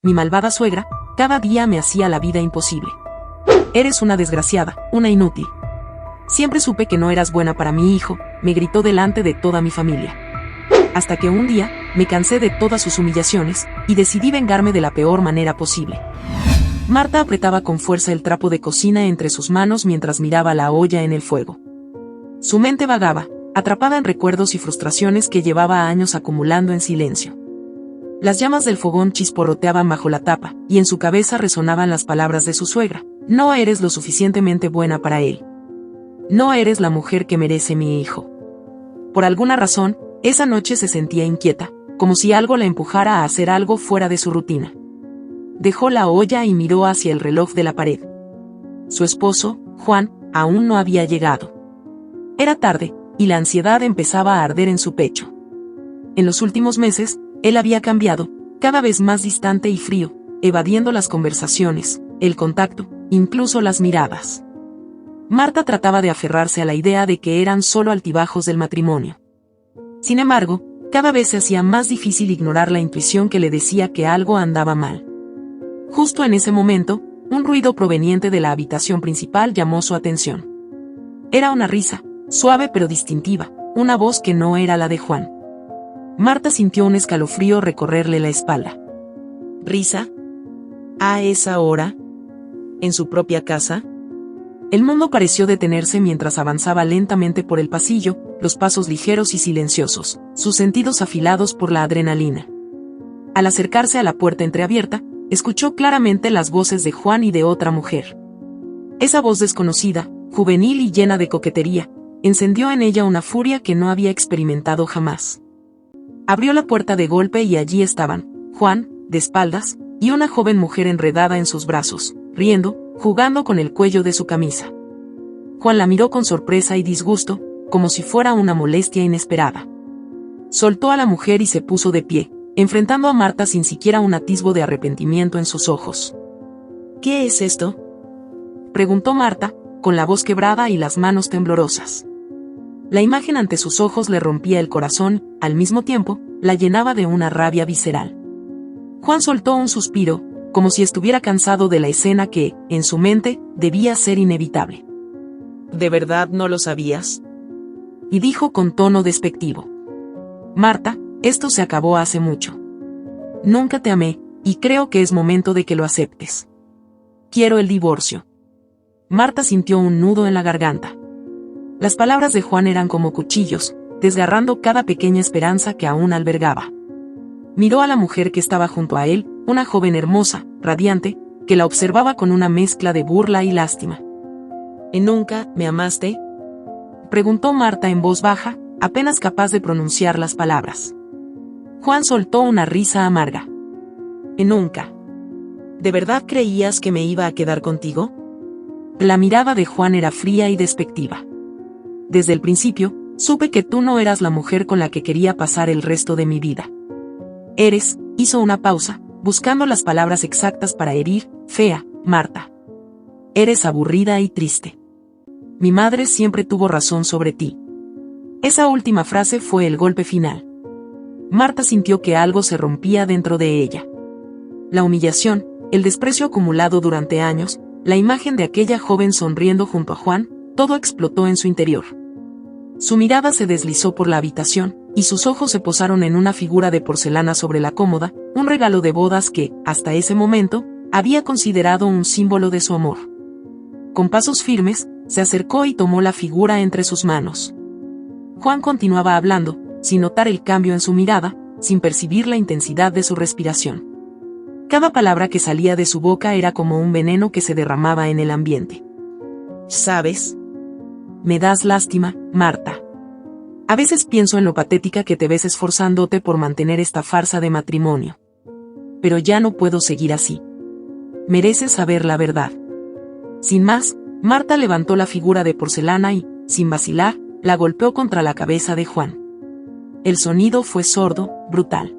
mi malvada suegra, cada día me hacía la vida imposible. Eres una desgraciada, una inútil. Siempre supe que no eras buena para mi hijo, me gritó delante de toda mi familia. Hasta que un día, me cansé de todas sus humillaciones, y decidí vengarme de la peor manera posible. Marta apretaba con fuerza el trapo de cocina entre sus manos mientras miraba la olla en el fuego. Su mente vagaba, atrapada en recuerdos y frustraciones que llevaba años acumulando en silencio. Las llamas del fogón chisporroteaban bajo la tapa, y en su cabeza resonaban las palabras de su suegra: no eres lo suficientemente buena para él. No eres la mujer que merece mi hijo. Por alguna razón, esa noche se sentía inquieta, como si algo la empujara a hacer algo fuera de su rutina. Dejó la olla y miró hacia el reloj de la pared. Su esposo, Juan, aún no había llegado. Era tarde, y la ansiedad empezaba a arder en su pecho. En los últimos meses, él había cambiado, cada vez más distante y frío, evadiendo las conversaciones, el contacto, incluso las miradas. Marta trataba de aferrarse a la idea de que eran solo altibajos del matrimonio. Sin embargo, cada vez se hacía más difícil ignorar la intuición que le decía que algo andaba mal. Justo en ese momento, un ruido proveniente de la habitación principal llamó su atención. Era una risa, suave pero distintiva, una voz que no era la de Juan. Marta sintió un escalofrío recorrerle la espalda. ¿Risa? ¿A esa hora? ¿En su propia casa? El mundo pareció detenerse mientras avanzaba lentamente por el pasillo, los pasos ligeros y silenciosos, sus sentidos afilados por la adrenalina. Al acercarse a la puerta entreabierta, escuchó claramente las voces de Juan y de otra mujer. Esa voz desconocida, juvenil y llena de coquetería, encendió en ella una furia que no había experimentado jamás. Abrió la puerta de golpe y allí estaban, Juan, de espaldas, y una joven mujer enredada en sus brazos, riendo, jugando con el cuello de su camisa. Juan la miró con sorpresa y disgusto, como si fuera una molestia inesperada. Soltó a la mujer y se puso de pie, enfrentando a Marta sin siquiera un atisbo de arrepentimiento en sus ojos. ¿Qué es esto?, preguntó Marta, con la voz quebrada y las manos temblorosas. La imagen ante sus ojos le rompía el corazón, al mismo tiempo, la llenaba de una rabia visceral. Juan soltó un suspiro, como si estuviera cansado de la escena que, en su mente, debía ser inevitable. ¿De verdad no lo sabías?, y dijo con tono despectivo. Marta, esto se acabó hace mucho. Nunca te amé, y creo que es momento de que lo aceptes. Quiero el divorcio. Marta sintió un nudo en la garganta. Las palabras de Juan eran como cuchillos, desgarrando cada pequeña esperanza que aún albergaba. Miró a la mujer que estaba junto a él, una joven hermosa, radiante, que la observaba con una mezcla de burla y lástima. ¿Y nunca me amaste?, preguntó Marta en voz baja, apenas capaz de pronunciar las palabras. Juan soltó una risa amarga. ¿Y nunca? ¿De verdad creías que me iba a quedar contigo? La mirada de Juan era fría y despectiva. Desde el principio, supe que tú no eras la mujer con la que quería pasar el resto de mi vida. Eres, hizo una pausa, buscando las palabras exactas para herir, fea, Marta. Eres aburrida y triste. Mi madre siempre tuvo razón sobre ti. Esa última frase fue el golpe final. Marta sintió que algo se rompía dentro de ella. La humillación, el desprecio acumulado durante años, la imagen de aquella joven sonriendo junto a Juan, todo explotó en su interior. Su mirada se deslizó por la habitación, y sus ojos se posaron en una figura de porcelana sobre la cómoda, un regalo de bodas que, hasta ese momento, había considerado un símbolo de su amor. Con pasos firmes, se acercó y tomó la figura entre sus manos. Juan continuaba hablando, sin notar el cambio en su mirada, sin percibir la intensidad de su respiración. Cada palabra que salía de su boca era como un veneno que se derramaba en el ambiente. ¿Sabes? Me das lástima, Marta. A veces pienso en lo patética que te ves esforzándote por mantener esta farsa de matrimonio. Pero ya no puedo seguir así. Mereces saber la verdad. Sin más, Marta levantó la figura de porcelana y, sin vacilar, la golpeó contra la cabeza de Juan. El sonido fue sordo, brutal.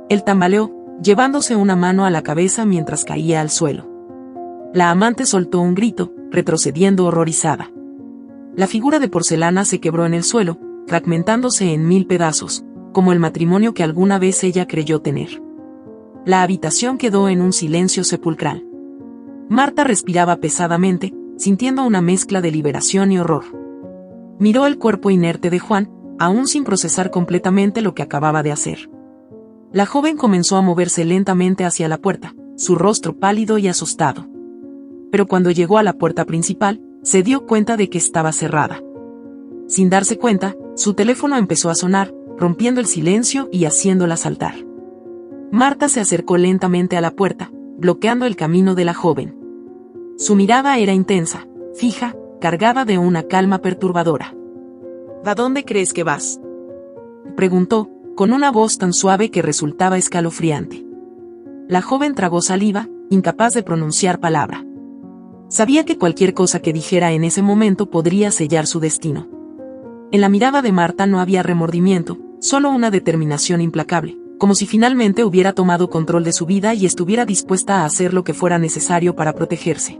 Él tambaleó, llevándose una mano a la cabeza mientras caía al suelo. La amante soltó un grito, retrocediendo horrorizada. La figura de porcelana se quebró en el suelo, fragmentándose en 1000 pedazos, como el matrimonio que alguna vez ella creyó tener. La habitación quedó en un silencio sepulcral. Marta respiraba pesadamente, sintiendo una mezcla de liberación y horror. Miró el cuerpo inerte de Juan, aún sin procesar completamente lo que acababa de hacer. La joven comenzó a moverse lentamente hacia la puerta, su rostro pálido y asustado. Pero cuando llegó a la puerta principal, se dio cuenta de que estaba cerrada. Sin darse cuenta, su teléfono empezó a sonar, rompiendo el silencio y haciéndola saltar. Marta se acercó lentamente a la puerta, bloqueando el camino de la joven. Su mirada era intensa, fija, cargada de una calma perturbadora. ¿A dónde crees que vas?, preguntó, con una voz tan suave que resultaba escalofriante. La joven tragó saliva, incapaz de pronunciar palabra. Sabía que cualquier cosa que dijera en ese momento podría sellar su destino. En la mirada de Marta no había remordimiento, solo una determinación implacable, como si finalmente hubiera tomado control de su vida y estuviera dispuesta a hacer lo que fuera necesario para protegerse.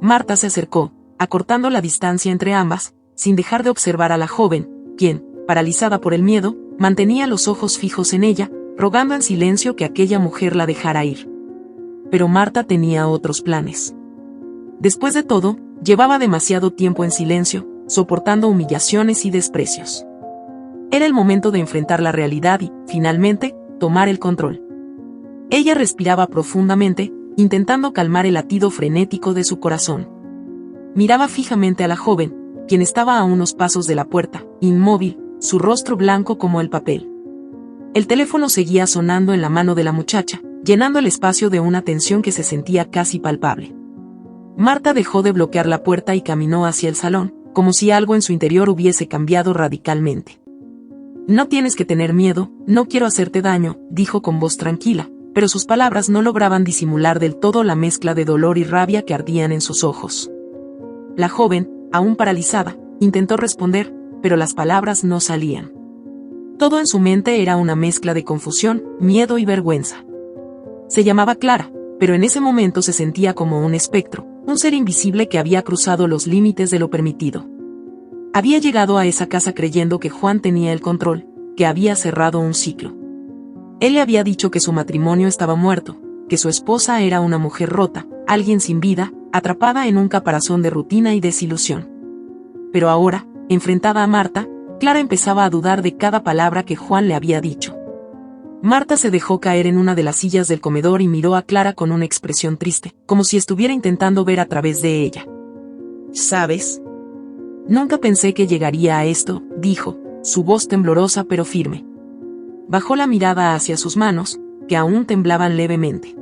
Marta se acercó, acortando la distancia entre ambas, sin dejar de observar a la joven, quien, paralizada por el miedo, mantenía los ojos fijos en ella, rogando en silencio que aquella mujer la dejara ir. Pero Marta tenía otros planes. Después de todo, llevaba demasiado tiempo en silencio, soportando humillaciones y desprecios. Era el momento de enfrentar la realidad y, finalmente, tomar el control. Ella respiraba profundamente, intentando calmar el latido frenético de su corazón. Miraba fijamente a la joven, quien estaba a unos pasos de la puerta, inmóvil, su rostro blanco como el papel. El teléfono seguía sonando en la mano de la muchacha, llenando el espacio de una tensión que se sentía casi palpable. Marta dejó de bloquear la puerta y caminó hacia el salón, como si algo en su interior hubiese cambiado radicalmente. No tienes que tener miedo, no quiero hacerte daño, dijo con voz tranquila, pero sus palabras no lograban disimular del todo la mezcla de dolor y rabia que ardían en sus ojos. La joven, aún paralizada, intentó responder, pero las palabras no salían. Todo en su mente era una mezcla de confusión, miedo y vergüenza. Se llamaba Clara, pero en ese momento se sentía como un espectro, un ser invisible que había cruzado los límites de lo permitido. Había llegado a esa casa creyendo que Juan tenía el control, que había cerrado un ciclo. Él le había dicho que su matrimonio estaba muerto, que su esposa era una mujer rota, alguien sin vida, atrapada en un caparazón de rutina y desilusión. Pero ahora, enfrentada a Marta, Clara empezaba a dudar de cada palabra que Juan le había dicho. Marta se dejó caer en una de las sillas del comedor y miró a Clara con una expresión triste, como si estuviera intentando ver a través de ella. ¿Sabes? Nunca pensé que llegaría a esto, dijo, su voz temblorosa pero firme. Bajó la mirada hacia sus manos, que aún temblaban levemente.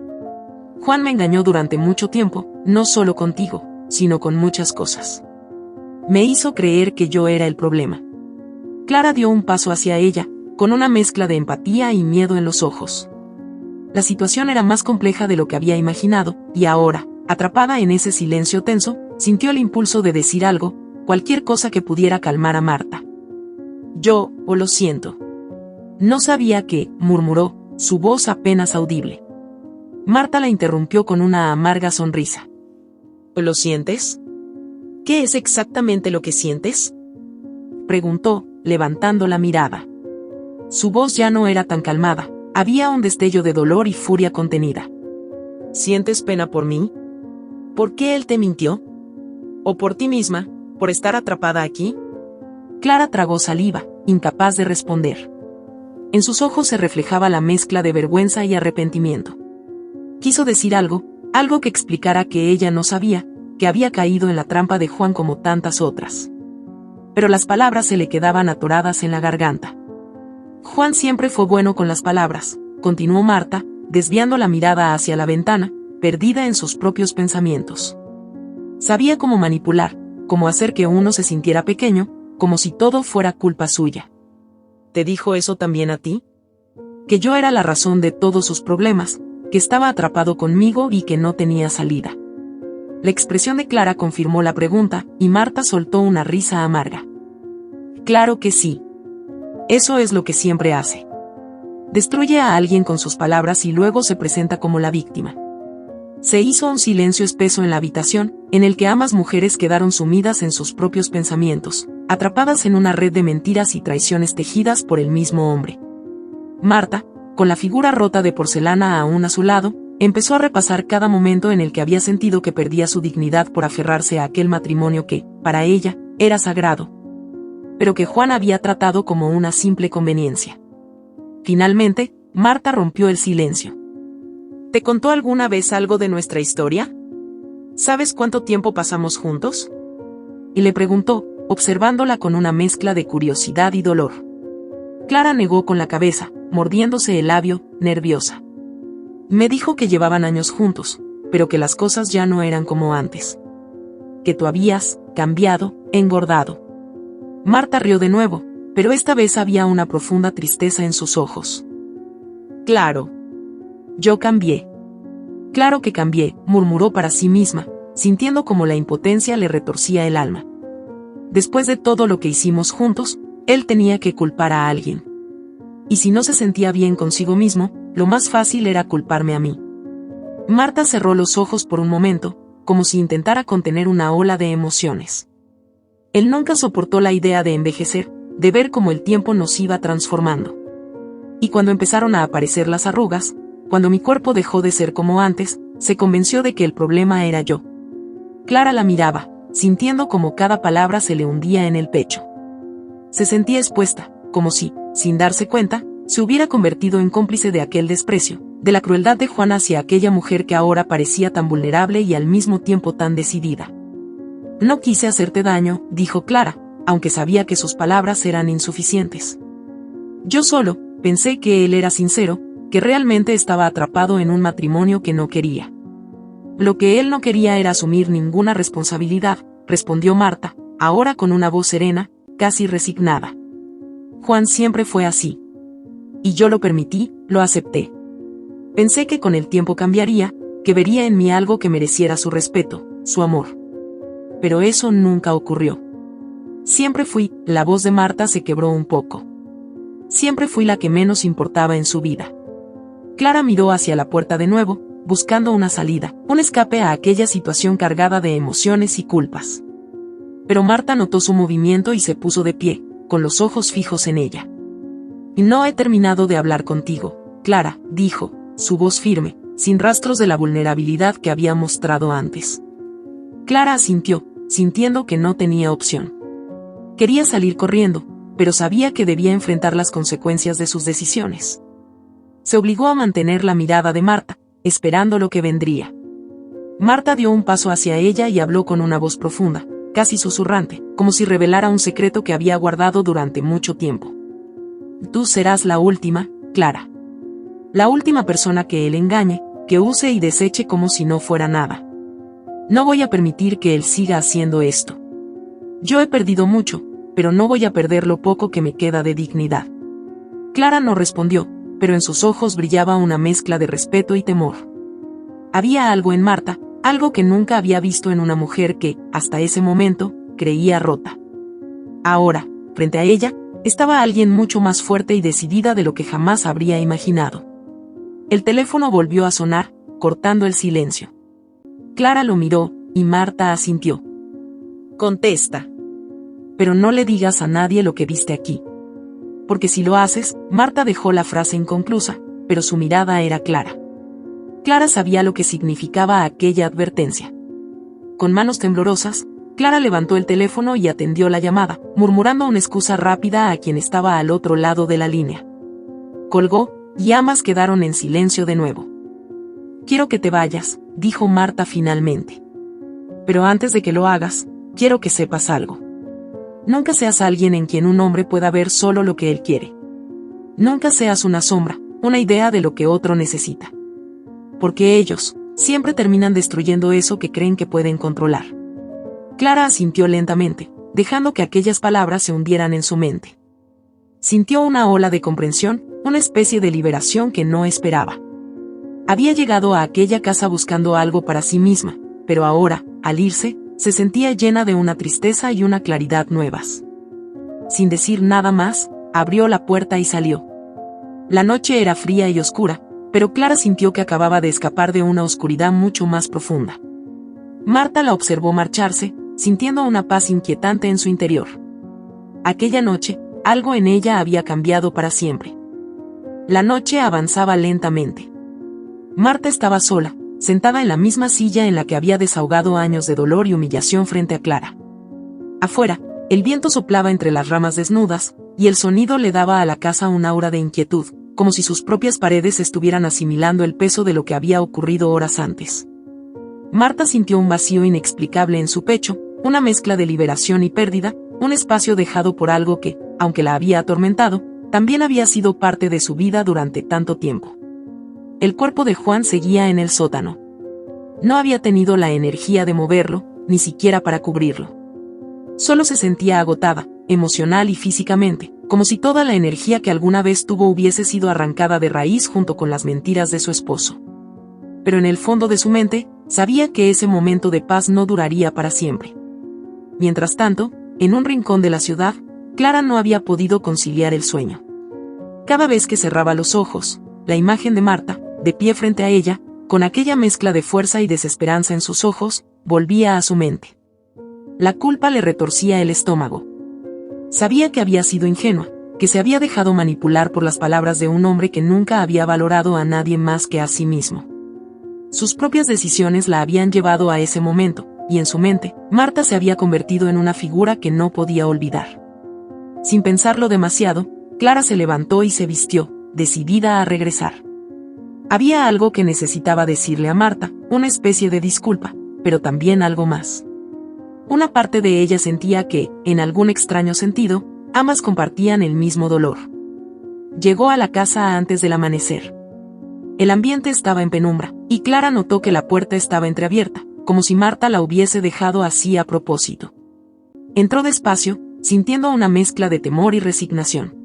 Juan me engañó durante mucho tiempo, no solo contigo, sino con muchas cosas. Me hizo creer que yo era el problema. Clara dio un paso hacia ella, con una mezcla de empatía y miedo en los ojos. La situación era más compleja de lo que había imaginado, y ahora, atrapada en ese silencio tenso, sintió el impulso de decir algo, cualquier cosa que pudiera calmar a Marta. Yo, lo siento. No sabía qué, murmuró, su voz apenas audible. Marta la interrumpió con una amarga sonrisa. ¿Lo sientes? ¿Qué es exactamente lo que sientes?, preguntó, levantando la mirada. Su voz ya no era tan calmada, había un destello de dolor y furia contenida. ¿Sientes pena por mí? ¿Por qué él te mintió? ¿O por ti misma, por estar atrapada aquí? Clara tragó saliva, incapaz de responder. En sus ojos se reflejaba la mezcla de vergüenza y arrepentimiento. Quiso decir algo que explicara que ella no sabía, que había caído en la trampa de Juan como tantas otras. Pero las palabras se le quedaban atoradas en la garganta. Juan siempre fue bueno con las palabras, continuó Marta, desviando la mirada hacia la ventana, perdida en sus propios pensamientos. Sabía cómo manipular, cómo hacer que uno se sintiera pequeño, como si todo fuera culpa suya. ¿Te dijo eso también a ti? Que yo era la razón de todos sus problemas, que estaba atrapado conmigo y que no tenía salida. La expresión de Clara confirmó la pregunta, y Marta soltó una risa amarga. Claro que sí. Eso es lo que siempre hace. Destruye a alguien con sus palabras y luego se presenta como la víctima. Se hizo un silencio espeso en la habitación, en el que ambas mujeres quedaron sumidas en sus propios pensamientos, atrapadas en una red de mentiras y traiciones tejidas por el mismo hombre. Marta, con la figura rota de porcelana aún a su lado, empezó a repasar cada momento en el que había sentido que perdía su dignidad por aferrarse a aquel matrimonio que, para ella, era sagrado, pero que Juan había tratado como una simple conveniencia. Finalmente, Marta rompió el silencio. ¿Te contó alguna vez algo de nuestra historia? ¿Sabes cuánto tiempo pasamos juntos? Y le preguntó, observándola con una mezcla de curiosidad y dolor. Clara negó con la cabeza, mordiéndose el labio, nerviosa. Me dijo que llevaban años juntos, pero que las cosas ya no eran como antes. Que tú habías cambiado, engordado. Marta rió de nuevo, pero esta vez había una profunda tristeza en sus ojos. Claro. Yo cambié. Claro que cambié, murmuró para sí misma, sintiendo como la impotencia le retorcía el alma. Después de todo lo que hicimos juntos, él tenía que culpar a alguien. Y si no se sentía bien consigo mismo, lo más fácil era culparme a mí. Marta cerró los ojos por un momento, como si intentara contener una ola de emociones. Él nunca soportó la idea de envejecer, de ver cómo el tiempo nos iba transformando. Y cuando empezaron a aparecer las arrugas, cuando mi cuerpo dejó de ser como antes, se convenció de que el problema era yo. Clara la miraba, sintiendo como cada palabra se le hundía en el pecho. Se sentía expuesta, como si, sin darse cuenta, se hubiera convertido en cómplice de aquel desprecio, de la crueldad de Juan hacia aquella mujer que ahora parecía tan vulnerable y al mismo tiempo tan decidida. No quise hacerte daño, dijo Clara, aunque sabía que sus palabras eran insuficientes. Yo solo pensé que él era sincero, que realmente estaba atrapado en un matrimonio que no quería. Lo que él no quería era asumir ninguna responsabilidad, respondió Marta, ahora con una voz serena, casi resignada. Juan siempre fue así. Y yo lo permití, lo acepté. Pensé que con el tiempo cambiaría, que vería en mí algo que mereciera su respeto, su amor. Pero eso nunca ocurrió. Siempre fui, la voz de Marta se quebró un poco. Siempre fui la que menos importaba en su vida. Clara miró hacia la puerta de nuevo, buscando una salida, un escape a aquella situación cargada de emociones y culpas. Pero Marta notó su movimiento y se puso de pie, con los ojos fijos en ella. Y no he terminado de hablar contigo, Clara, dijo, su voz firme, sin rastros de la vulnerabilidad que había mostrado antes. Clara asintió, sintiendo que no tenía opción. Quería salir corriendo, pero sabía que debía enfrentar las consecuencias de sus decisiones. Se obligó a mantener la mirada de Marta, esperando lo que vendría. Marta dio un paso hacia ella y habló con una voz profunda, casi susurrante, como si revelara un secreto que había guardado durante mucho tiempo. Tú serás la última, Clara. La última persona que él engañe, que use y deseche como si no fuera nada. No voy a permitir que él siga haciendo esto. Yo he perdido mucho, pero no voy a perder lo poco que me queda de dignidad. Clara no respondió, pero en sus ojos brillaba una mezcla de respeto y temor. Había algo en Marta, algo que nunca había visto en una mujer que, hasta ese momento, creía rota. Ahora, frente a ella, estaba alguien mucho más fuerte y decidida de lo que jamás habría imaginado. El teléfono volvió a sonar, cortando el silencio. Clara lo miró, y Marta asintió. Contesta. Pero no le digas a nadie lo que viste aquí. Porque si lo haces, Marta dejó la frase inconclusa, pero su mirada era clara. Clara sabía lo que significaba aquella advertencia. Con manos temblorosas, Clara levantó el teléfono y atendió la llamada, murmurando una excusa rápida a quien estaba al otro lado de la línea. Colgó, y ambas quedaron en silencio de nuevo. Quiero que te vayas, dijo Marta finalmente. Pero antes de que lo hagas, quiero que sepas algo. Nunca seas alguien en quien un hombre pueda ver solo lo que él quiere. Nunca seas una sombra, una idea de lo que otro necesita. Porque ellos, siempre terminan destruyendo eso que creen que pueden controlar. Clara asintió lentamente, dejando que aquellas palabras se hundieran en su mente. Sintió una ola de comprensión, una especie de liberación que no esperaba. Había llegado a aquella casa buscando algo para sí misma, pero ahora, al irse, se sentía llena de una tristeza y una claridad nuevas. Sin decir nada más, abrió la puerta y salió. La noche era fría y oscura, pero Clara sintió que acababa de escapar de una oscuridad mucho más profunda. Marta la observó marcharse, sintiendo una paz inquietante en su interior. Aquella noche, algo en ella había cambiado para siempre. La noche avanzaba lentamente. Marta estaba sola, sentada en la misma silla en la que había desahogado años de dolor y humillación frente a Clara. Afuera, el viento soplaba entre las ramas desnudas, y el sonido le daba a la casa un aura de inquietud, como si sus propias paredes estuvieran asimilando el peso de lo que había ocurrido horas antes. Marta sintió un vacío inexplicable en su pecho, una mezcla de liberación y pérdida, un espacio dejado por algo que, aunque la había atormentado, también había sido parte de su vida durante tanto tiempo. El cuerpo de Juan seguía en el sótano. No había tenido la energía de moverlo, ni siquiera para cubrirlo. Solo se sentía agotada, emocional y físicamente, como si toda la energía que alguna vez tuvo hubiese sido arrancada de raíz junto con las mentiras de su esposo. Pero en el fondo de su mente, sabía que ese momento de paz no duraría para siempre. Mientras tanto, en un rincón de la ciudad, Clara no había podido conciliar el sueño. Cada vez que cerraba los ojos, la imagen de Marta, de pie frente a ella, con aquella mezcla de fuerza y desesperanza en sus ojos, volvía a su mente. La culpa le retorcía el estómago. Sabía que había sido ingenua, que se había dejado manipular por las palabras de un hombre que nunca había valorado a nadie más que a sí mismo. Sus propias decisiones la habían llevado a ese momento, y en su mente, Marta se había convertido en una figura que no podía olvidar. Sin pensarlo demasiado, Clara se levantó y se vistió, decidida a regresar. Había algo que necesitaba decirle a Marta, una especie de disculpa, pero también algo más. Una parte de ella sentía que, en algún extraño sentido, ambas compartían el mismo dolor. Llegó a la casa antes del amanecer. El ambiente estaba en penumbra, y Clara notó que la puerta estaba entreabierta, como si Marta la hubiese dejado así a propósito. Entró despacio, sintiendo una mezcla de temor y resignación.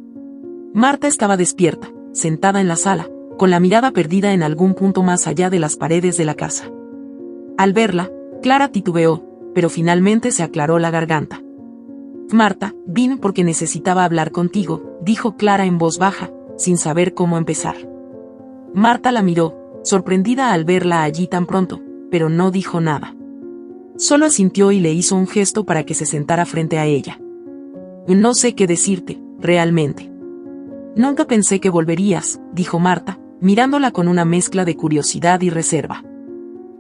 Marta estaba despierta, sentada en la sala, con la mirada perdida en algún punto más allá de las paredes de la casa. Al verla, Clara titubeó, pero finalmente se aclaró la garganta. «Marta, vine porque necesitaba hablar contigo», dijo Clara en voz baja, sin saber cómo empezar. Marta la miró, sorprendida al verla allí tan pronto, pero no dijo nada. Solo asintió y le hizo un gesto para que se sentara frente a ella. «No sé qué decirte, realmente». «Nunca pensé que volverías», dijo Marta, mirándola con una mezcla de curiosidad y reserva.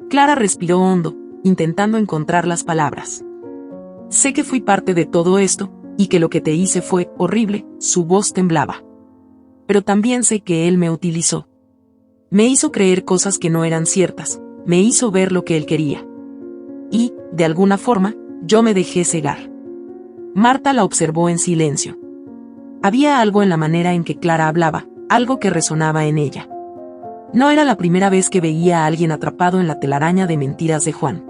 Clara respiró hondo, intentando encontrar las palabras. «Sé que fui parte de todo esto, y que lo que te hice fue horrible», su voz temblaba. «Pero también sé que él me utilizó. Me hizo creer cosas que no eran ciertas, me hizo ver lo que él quería. Y, de alguna forma, yo me dejé cegar». Marta la observó en silencio. Había algo en la manera en que Clara hablaba, algo que resonaba en ella. No era la primera vez que veía a alguien atrapado en la telaraña de mentiras de Juan.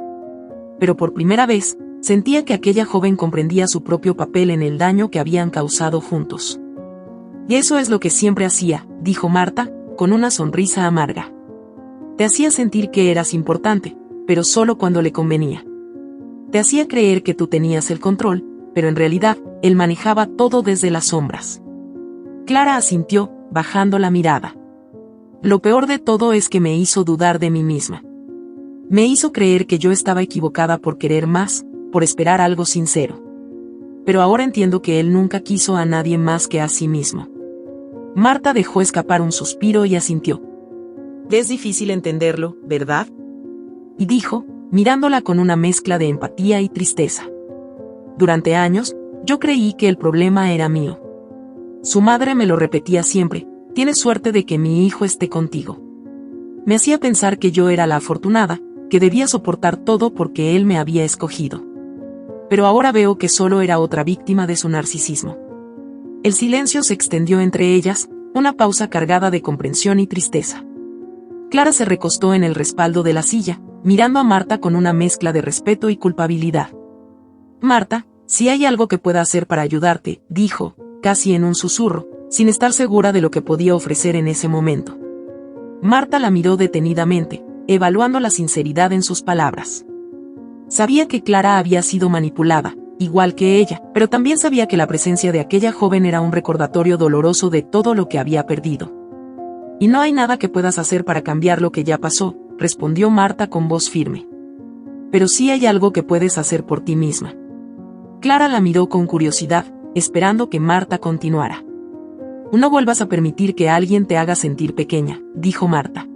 Pero por primera vez, sentía que aquella joven comprendía su propio papel en el daño que habían causado juntos. «Y eso es lo que siempre hacía», dijo Marta, con una sonrisa amarga. «Te hacía sentir que eras importante, pero solo cuando le convenía. Te hacía creer que tú tenías el control, pero en realidad, él manejaba todo desde las sombras». Clara asintió, bajando la mirada. «Lo peor de todo es que me hizo dudar de mí misma. Me hizo creer que yo estaba equivocada por querer más, por esperar algo sincero. Pero ahora entiendo que él nunca quiso a nadie más que a sí mismo». Marta dejó escapar un suspiro y asintió. «Es difícil entenderlo, ¿verdad?», y dijo, mirándola con una mezcla de empatía y tristeza. «Durante años, yo creí que el problema era mío. Su madre me lo repetía siempre: tienes suerte de que mi hijo esté contigo. Me hacía pensar que yo era la afortunada, que debía soportar todo porque él me había escogido. Pero ahora veo que solo era otra víctima de su narcisismo». El silencio se extendió entre ellas, una pausa cargada de comprensión y tristeza. Clara se recostó en el respaldo de la silla, mirando a Marta con una mezcla de respeto y culpabilidad. «Marta, si hay algo que pueda hacer para ayudarte», dijo, casi en un susurro, sin estar segura de lo que podía ofrecer en ese momento. Marta la miró detenidamente, evaluando la sinceridad en sus palabras. Sabía que Clara había sido manipulada, igual que ella, pero también sabía que la presencia de aquella joven era un recordatorio doloroso de todo lo que había perdido. «Y no hay nada que puedas hacer para cambiar lo que ya pasó», respondió Marta con voz firme. «Pero sí hay algo que puedes hacer por ti misma». Clara la miró con curiosidad, esperando que Marta continuara. No vuelvas a permitir que alguien te haga sentir pequeña, dijo Marta.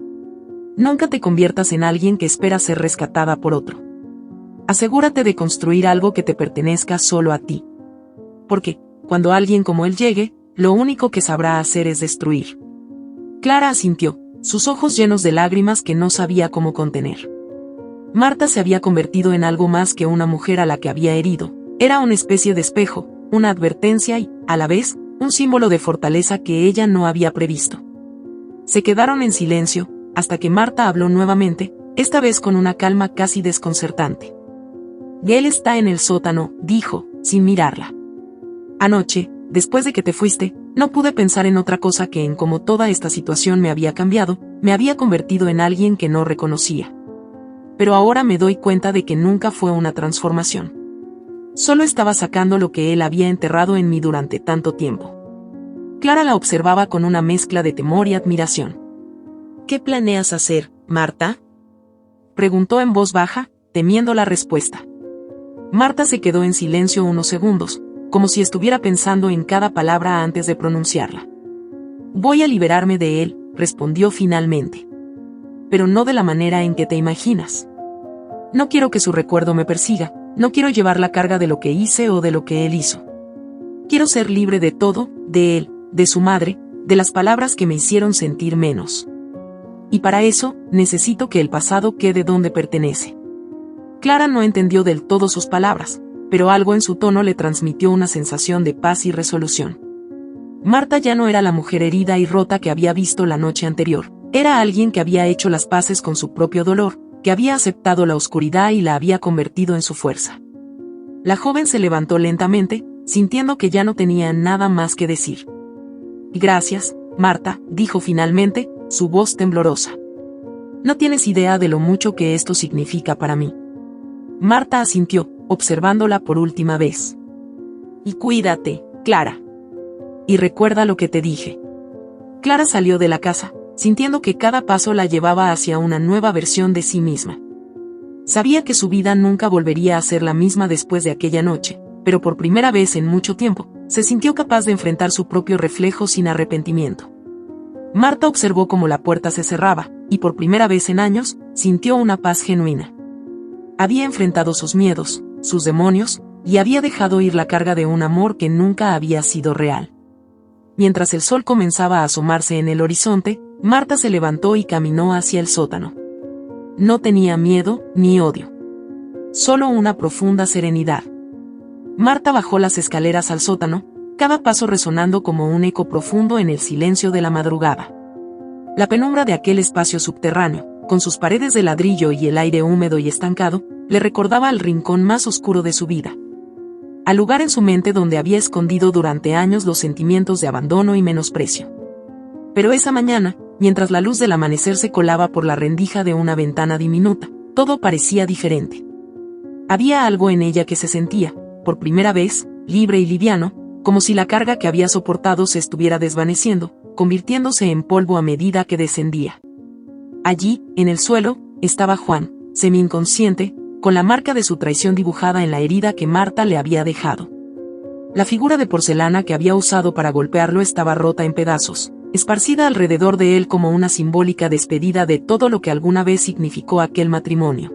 Nunca te conviertas en alguien que espera ser rescatada por otro. Asegúrate de construir algo que te pertenezca solo a ti. Porque, cuando alguien como él llegue, lo único que sabrá hacer es destruir. Clara asintió, sus ojos llenos de lágrimas que no sabía cómo contener. Marta se había convertido en algo más que una mujer a la que había herido. Era una especie de espejo, una advertencia y, a la vez, un símbolo de fortaleza que ella no había previsto. Se quedaron en silencio, hasta que Marta habló nuevamente, esta vez con una calma casi desconcertante. Él está en el sótano, dijo, sin mirarla. Anoche, después de que te fuiste, no pude pensar en otra cosa que en cómo toda esta situación me había cambiado, me había convertido en alguien que no reconocía. Pero ahora me doy cuenta de que nunca fue una transformación. Solo estaba sacando lo que él había enterrado en mí durante tanto tiempo. Clara la observaba con una mezcla de temor y admiración. ¿Qué planeas hacer, Marta?, preguntó en voz baja, temiendo la respuesta. Marta se quedó en silencio unos segundos, como si estuviera pensando en cada palabra antes de pronunciarla. Voy a liberarme de él, respondió finalmente. Pero no de la manera en que te imaginas. No quiero que su recuerdo me persiga, no quiero llevar la carga de lo que hice o de lo que él hizo. Quiero ser libre de todo, de él, de su madre, de las palabras que me hicieron sentir menos. Y para eso, necesito que el pasado quede donde pertenece. Clara no entendió del todo sus palabras, pero algo en su tono le transmitió una sensación de paz y resolución. Marta ya no era la mujer herida y rota que había visto la noche anterior, era alguien que había hecho las paces con su propio dolor, que había aceptado la oscuridad y la había convertido en su fuerza. La joven se levantó lentamente, sintiendo que ya no tenía nada más que decir. Gracias, Marta, dijo finalmente, su voz temblorosa. No tienes idea de lo mucho que esto significa para mí. Marta asintió, observándola por última vez. Y cuídate, Clara. Y recuerda lo que te dije. Clara salió de la casa, sintiendo que cada paso la llevaba hacia una nueva versión de sí misma. Sabía que su vida nunca volvería a ser la misma después de aquella noche, pero por primera vez en mucho tiempo, se sintió capaz de enfrentar su propio reflejo sin arrepentimiento. Marta observó cómo la puerta se cerraba, y por primera vez en años, sintió una paz genuina. Había enfrentado sus miedos, sus demonios, y había dejado ir la carga de un amor que nunca había sido real. Mientras el sol comenzaba a asomarse en el horizonte, Marta se levantó y caminó hacia el sótano. No tenía miedo ni odio. Solo una profunda serenidad. Marta bajó las escaleras al sótano, cada paso resonando como un eco profundo en el silencio de la madrugada. La penumbra de aquel espacio subterráneo, con sus paredes de ladrillo y el aire húmedo y estancado, le recordaba al rincón más oscuro de su vida. Al lugar en su mente donde había escondido durante años los sentimientos de abandono y menosprecio. Pero esa mañana, mientras la luz del amanecer se colaba por la rendija de una ventana diminuta, todo parecía diferente. Había algo en ella que se sentía, por primera vez, libre y liviano, como si la carga que había soportado se estuviera desvaneciendo, convirtiéndose en polvo a medida que descendía. Allí, en el suelo, estaba Juan, semi-inconsciente, con la marca de su traición dibujada en la herida que Marta le había dejado. La figura de porcelana que había usado para golpearlo estaba rota en pedazos, esparcida alrededor de él como una simbólica despedida de todo lo que alguna vez significó aquel matrimonio.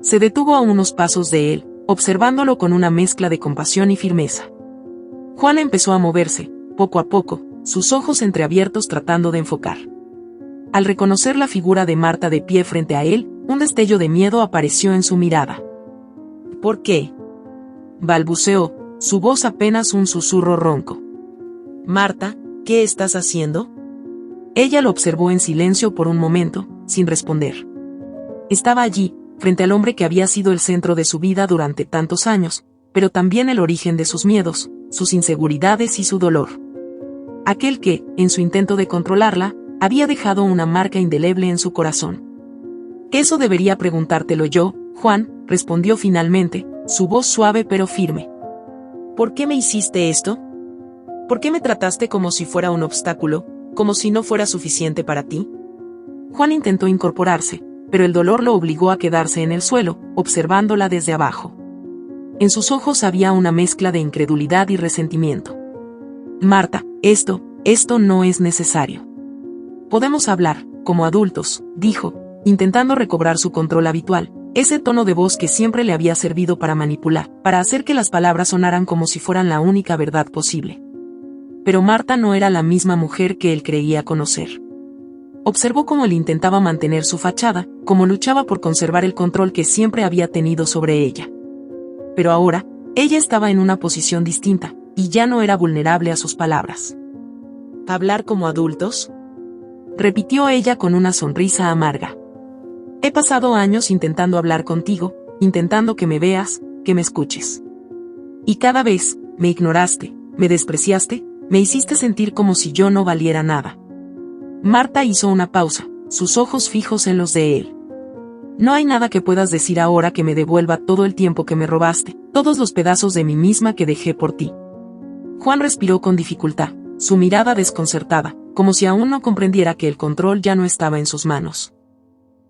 Se detuvo a unos pasos de él, observándolo con una mezcla de compasión y firmeza. Juan empezó a moverse, poco a poco, sus ojos entreabiertos tratando de enfocar. Al reconocer la figura de Marta de pie frente a él, un destello de miedo apareció en su mirada. ¿Por qué?, balbuceó, su voz apenas un susurro ronco. Marta, ¿qué estás haciendo? Ella lo observó en silencio por un momento, sin responder. Estaba allí, frente al hombre que había sido el centro de su vida durante tantos años, pero también el origen de sus miedos, sus inseguridades y su dolor. Aquel que, en su intento de controlarla, había dejado una marca indeleble en su corazón. Eso debería preguntártelo yo, Juan, respondió finalmente, su voz suave pero firme. ¿Por qué me hiciste esto? ¿Por qué me trataste como si fuera un obstáculo, como si no fuera suficiente para ti? Juan intentó incorporarse, pero el dolor lo obligó a quedarse en el suelo, observándola desde abajo. En sus ojos había una mezcla de incredulidad y resentimiento. Marta, esto esto no es necesario. Podemos hablar, como adultos, dijo, intentando recobrar su control habitual, ese tono de voz que siempre le había servido para manipular, para hacer que las palabras sonaran como si fueran la única verdad posible. Pero Marta no era la misma mujer que él creía conocer. Observó cómo él intentaba mantener su fachada, cómo luchaba por conservar el control que siempre había tenido sobre ella. Pero ahora, ella estaba en una posición distinta, y ya no era vulnerable a sus palabras. ¿Hablar como adultos?, repitió ella con una sonrisa amarga. He pasado años intentando hablar contigo, intentando que me veas, que me escuches. Y cada vez, me ignoraste, me despreciaste, me hiciste sentir como si yo no valiera nada. Marta hizo una pausa, sus ojos fijos en los de él. No hay nada que puedas decir ahora que me devuelva todo el tiempo que me robaste, todos los pedazos de mí misma que dejé por ti. Juan respiró con dificultad, su mirada desconcertada, como si aún no comprendiera que el control ya no estaba en sus manos.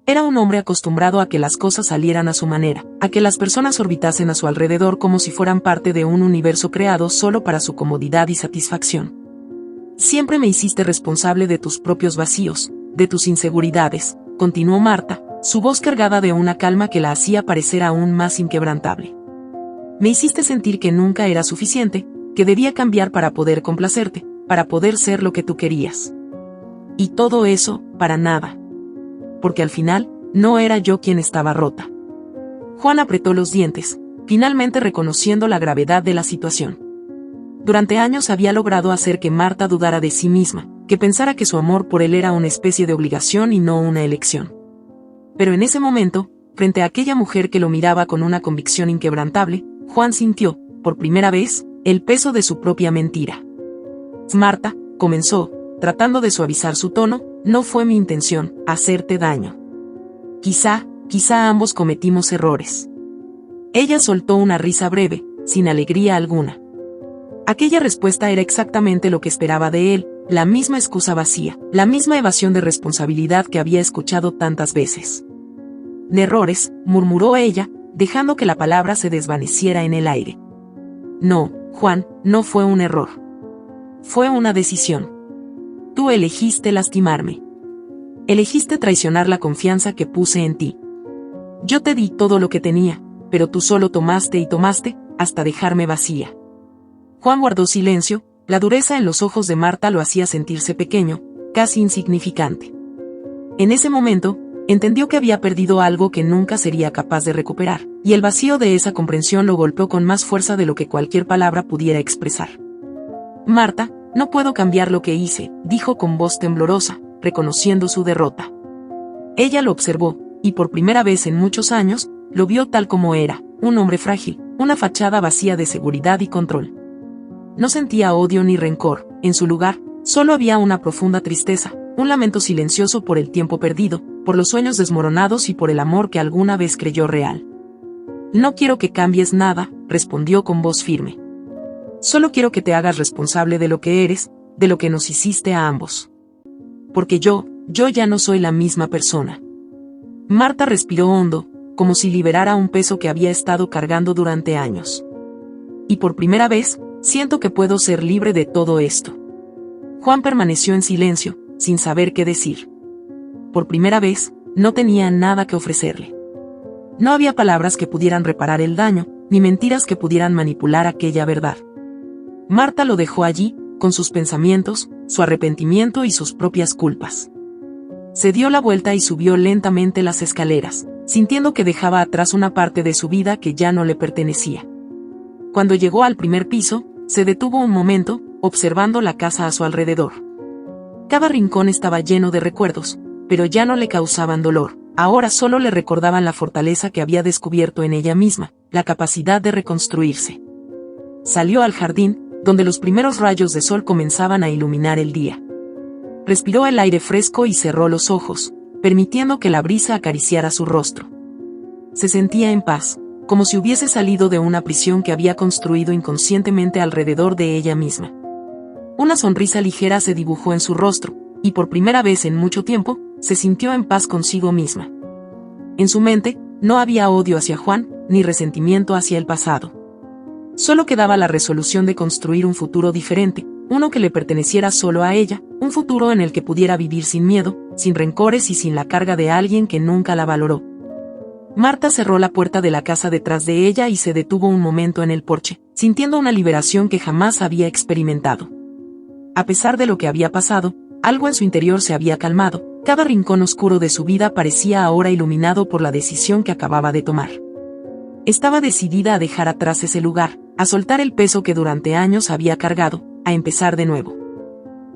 Era un hombre acostumbrado a que las cosas salieran a su manera, a que las personas orbitasen a su alrededor como si fueran parte de un universo creado solo para su comodidad y satisfacción. Siempre me hiciste responsable de tus propios vacíos, de tus inseguridades, continuó Marta, su voz cargada de una calma que la hacía parecer aún más inquebrantable. Me hiciste sentir que nunca era suficiente, que debía cambiar para poder complacerte, para poder ser lo que tú querías. Y todo eso, para nada. Porque al final, no era yo quien estaba rota. Juan apretó los dientes, finalmente reconociendo la gravedad de la situación. Durante años había logrado hacer que Marta dudara de sí misma, que pensara que su amor por él era una especie de obligación y no una elección. Pero en ese momento, frente a aquella mujer que lo miraba con una convicción inquebrantable, Juan sintió, por primera vez, el peso de su propia mentira. Marta, comenzó, tratando de suavizar su tono, no fue mi intención, hacerte daño. Quizá ambos cometimos errores. Ella soltó una risa breve, sin alegría alguna. Aquella respuesta era exactamente lo que esperaba de él, la misma excusa vacía, la misma evasión de responsabilidad que había escuchado tantas veces. Errores, murmuró ella, dejando que la palabra se desvaneciera en el aire. No, Juan, no fue un error. Fue una decisión. Tú elegiste lastimarme. Elegiste traicionar la confianza que puse en ti. Yo te di todo lo que tenía, pero tú solo tomaste y tomaste, hasta dejarme vacía. Juan guardó silencio, la dureza en los ojos de Marta lo hacía sentirse pequeño, casi insignificante. En ese momento, entendió que había perdido algo que nunca sería capaz de recuperar, y el vacío de esa comprensión lo golpeó con más fuerza de lo que cualquier palabra pudiera expresar. Marta, no puedo cambiar lo que hice, dijo con voz temblorosa, reconociendo su derrota. Ella lo observó, y por primera vez en muchos años, lo vio tal como era, un hombre frágil, una fachada vacía de seguridad y control. No sentía odio ni rencor, en su lugar, solo había una profunda tristeza, un lamento silencioso por el tiempo perdido, por los sueños desmoronados y por el amor que alguna vez creyó real. No quiero que cambies nada, respondió con voz firme. Solo quiero que te hagas responsable de lo que eres, de lo que nos hiciste a ambos. Porque yo ya no soy la misma persona. Marta respiró hondo, como si liberara un peso que había estado cargando durante años. Y por primera vez, siento que puedo ser libre de todo esto. Juan permaneció en silencio, sin saber qué decir. Por primera vez, no tenía nada que ofrecerle. No había palabras que pudieran reparar el daño, ni mentiras que pudieran manipular aquella verdad. Marta lo dejó allí, con sus pensamientos, su arrepentimiento y sus propias culpas. Se dio la vuelta y subió lentamente las escaleras, sintiendo que dejaba atrás una parte de su vida que ya no le pertenecía. Cuando llegó al primer piso, se detuvo un momento, observando la casa a su alrededor. Cada rincón estaba lleno de recuerdos, pero ya no le causaban dolor, ahora solo le recordaban la fortaleza que había descubierto en ella misma, la capacidad de reconstruirse. Salió al jardín, donde los primeros rayos de sol comenzaban a iluminar el día. Respiró el aire fresco y cerró los ojos, permitiendo que la brisa acariciara su rostro. Se sentía en paz, como si hubiese salido de una prisión que había construido inconscientemente alrededor de ella misma. Una sonrisa ligera se dibujó en su rostro, y por primera vez en mucho tiempo, se sintió en paz consigo misma. En su mente, no había odio hacia Juan, ni resentimiento hacia el pasado. Solo quedaba la resolución de construir un futuro diferente, uno que le perteneciera solo a ella, un futuro en el que pudiera vivir sin miedo, sin rencores y sin la carga de alguien que nunca la valoró. Marta cerró la puerta de la casa detrás de ella y se detuvo un momento en el porche, sintiendo una liberación que jamás había experimentado. A pesar de lo que había pasado, algo en su interior se había calmado, cada rincón oscuro de su vida parecía ahora iluminado por la decisión que acababa de tomar. Estaba decidida a dejar atrás ese lugar, a soltar el peso que durante años había cargado, a empezar de nuevo.